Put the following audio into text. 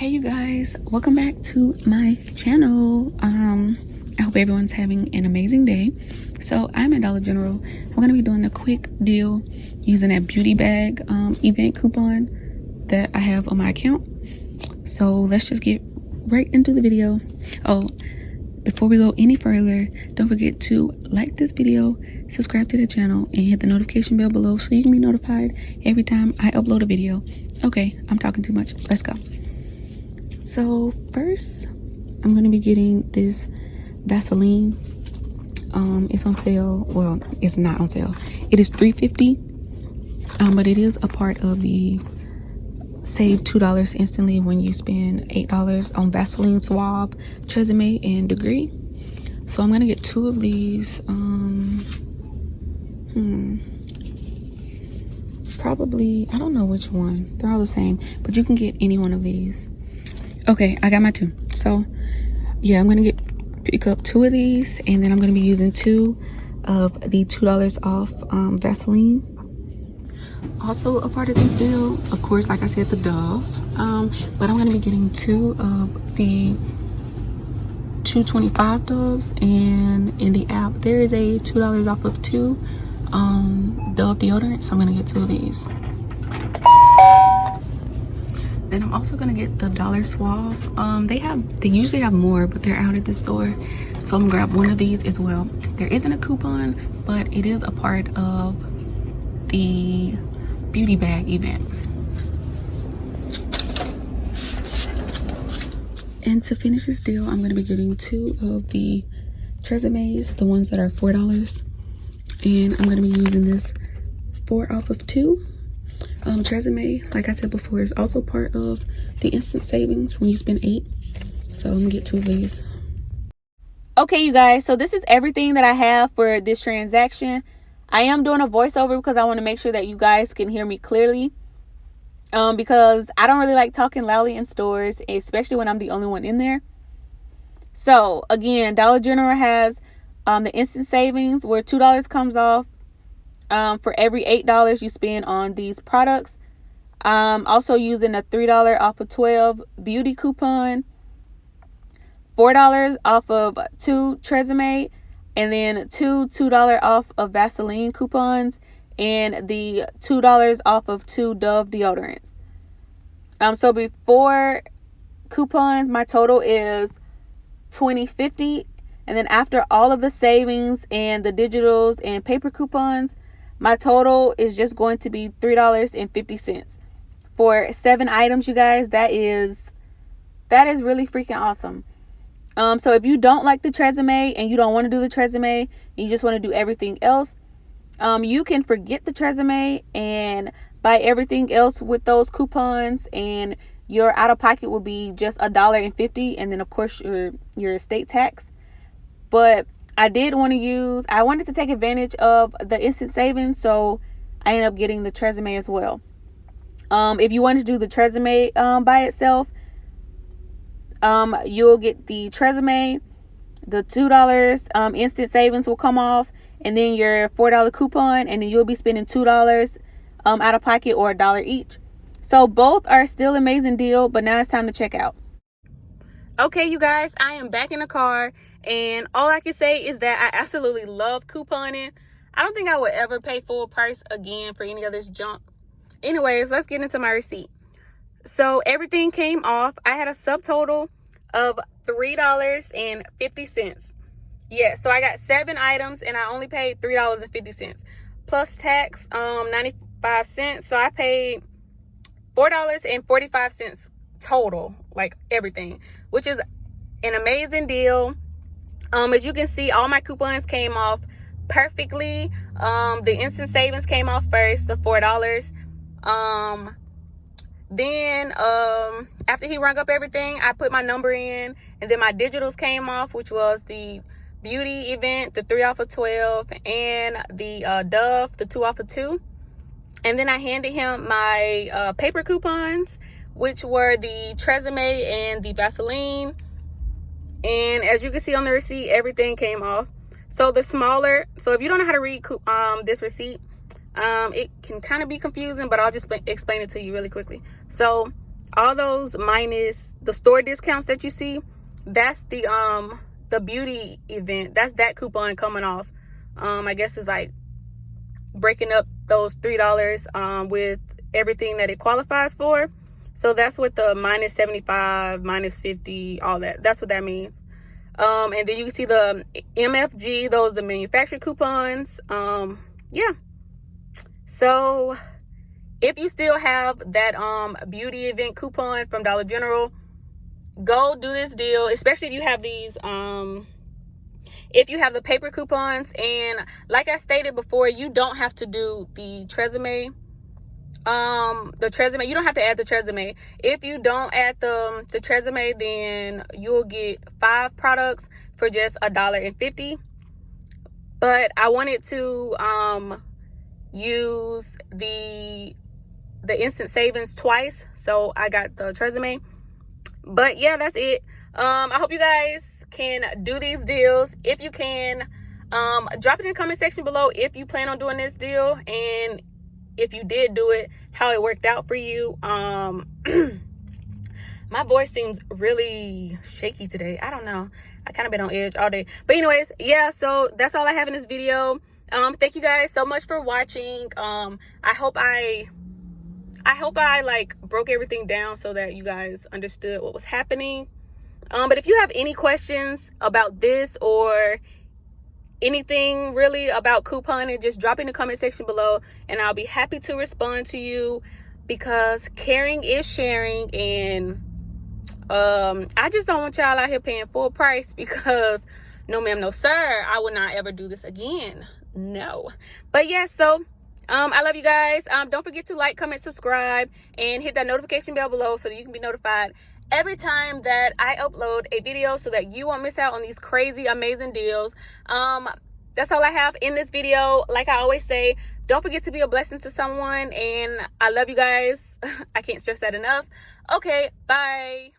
Hey you guys, welcome back to my channel. I hope everyone's having an amazing day. So I'm at Dollar General. I'm gonna be doing a quick deal using that beauty bag event coupon that I have on my account. So let's just get right into the video. Oh, before we go any further, don't forget to like this video, subscribe to the channel, and hit the notification bell below so you can be notified every time I upload a video. Okay, I'm talking too much. Let's go. So first, I'm going to be getting this Vaseline. It's on sale. Well, it's not on sale. It is $3.50, but it is a part of the save $2 instantly when you spend $8 on Vaseline, Suave, Tresemme, and Degree. So I'm going to get two of these. Probably, I don't know which one. They're all the same, but you can get any one of these. Okay, I got my two. So yeah, I'm gonna pick up two of these, and then I'm gonna be using two of the $2 off Vaseline. Also a part of this deal, of course, like I said, the Dove, but I'm gonna be getting two of the 225 Doves, and in the app there is a $2 off of two Dove deodorant, so I'm gonna get two of these. Then I'm also gonna get the Dollar Suave. They usually have more, but they're out at the store, so I'm gonna grab one of these as well. There isn't a coupon, but it is a part of the beauty bag event. And to finish this deal, I'm gonna be getting two of the Tresemmes, the ones that are $4, and I'm gonna be using this 4 off of 2. Tresemme, like I said before, is also part of the instant savings when you spend 8. So I'm gonna get two of these. Okay, you guys, so this is everything that I have for this transaction. I am doing a voiceover because I want to make sure that you guys can hear me clearly. Because I don't really like talking loudly in stores, especially when I'm the only one in there. So again, Dollar General has the instant savings where $2 comes off for every $8 you spend on these products. Also using a $3 off of 12 beauty coupon, $4 off of 2 Tresemme, and then two $2 off of Vaseline coupons, and the $2 off of 2 Dove deodorants. So before coupons, my total is $20.50, and then after all of the savings and the digitals and paper coupons, my total is just going to be $3.50 for 7 items, you guys. That is really freaking awesome. So if you don't like the Tresemme and you don't want to do the Tresemme and you just want to do everything else, you can forget the Tresemme and buy everything else with those coupons, and your out of pocket will be just $1.50, and then of course your state tax. But I wanted to take advantage of the instant savings, so I ended up getting the Tresemme as well. If you want to do the Tresemme by itself, you'll get the Tresemme, the $2 instant savings will come off, and then your $4 coupon, and then you'll be spending $2 out of pocket, or $1 each. So both are still an amazing deal, but now it's time to check out. Okay, you guys, I am back in the car, and all I can say is that I absolutely love couponing. I don't think I would ever pay full price again for any of this junk. Anyways, let's get into my receipt. So everything came off. I had a subtotal of $3.50. Yeah, so I got 7 items and I only paid $3.50 plus tax, 95 cents. So I paid $4.45 total, like everything, which is an amazing deal. As you can see, all my coupons came off perfectly. The instant savings came off first, the $4. Then after he rung up everything, I put my number in, and then my digitals came off, which was the beauty event, the 3 off of 12, and the Dove, the 2 off of 2. And then I handed him my paper coupons, which were the Tresemme and the Vaseline. And as you can see on the receipt, everything came off. So the smaller, so if you don't know how to read this receipt, it can kind of be confusing, but I'll just explain it to you really quickly. So all those minus the store discounts that you see, that's the beauty event. That's that coupon coming off. I guess it's like breaking up those $3 with everything that it qualifies for. So that's what the minus 75, minus 50, all that. That's what that means. And then you can see the MFG, those are the manufacturer coupons. Yeah. So if you still have that beauty event coupon from Dollar General, go do this deal, especially if you have these if you have the paper coupons. And like I stated before, you don't have to do the Tresemme. You don't have to add the Tresemme. If you don't add the Tresemme, then you'll get 5 products for just $1.50. But I wanted to use the instant savings twice, so I got the Tresemme. But yeah, that's it. I hope you guys can do these deals. If you can, drop it in the comment section below if you plan on doing this deal, and if you did do it, how it worked out for you. My voice seems really shaky today. I don't know. I kind of been on edge all day. But anyways, yeah, so that's all I have in this video. Thank you guys so much for watching. I hope I like broke everything down so that you guys understood what was happening. But if you have any questions about this or anything really about couponing, just drop in the comment section below and I'll be happy to respond to you, because caring is sharing. And I just don't want y'all out here paying full price, because no ma'am, no sir, I will not ever do this again. No. But yeah, so I love you guys. Don't forget to like, comment, subscribe, and hit that notification bell below so that you can be notified every time that I upload a video, so that you won't miss out on these crazy, amazing deals. That's all I have in this video. Like I always say, don't forget to be a blessing to someone, and I love you guys. I can't stress that enough. Okay, bye.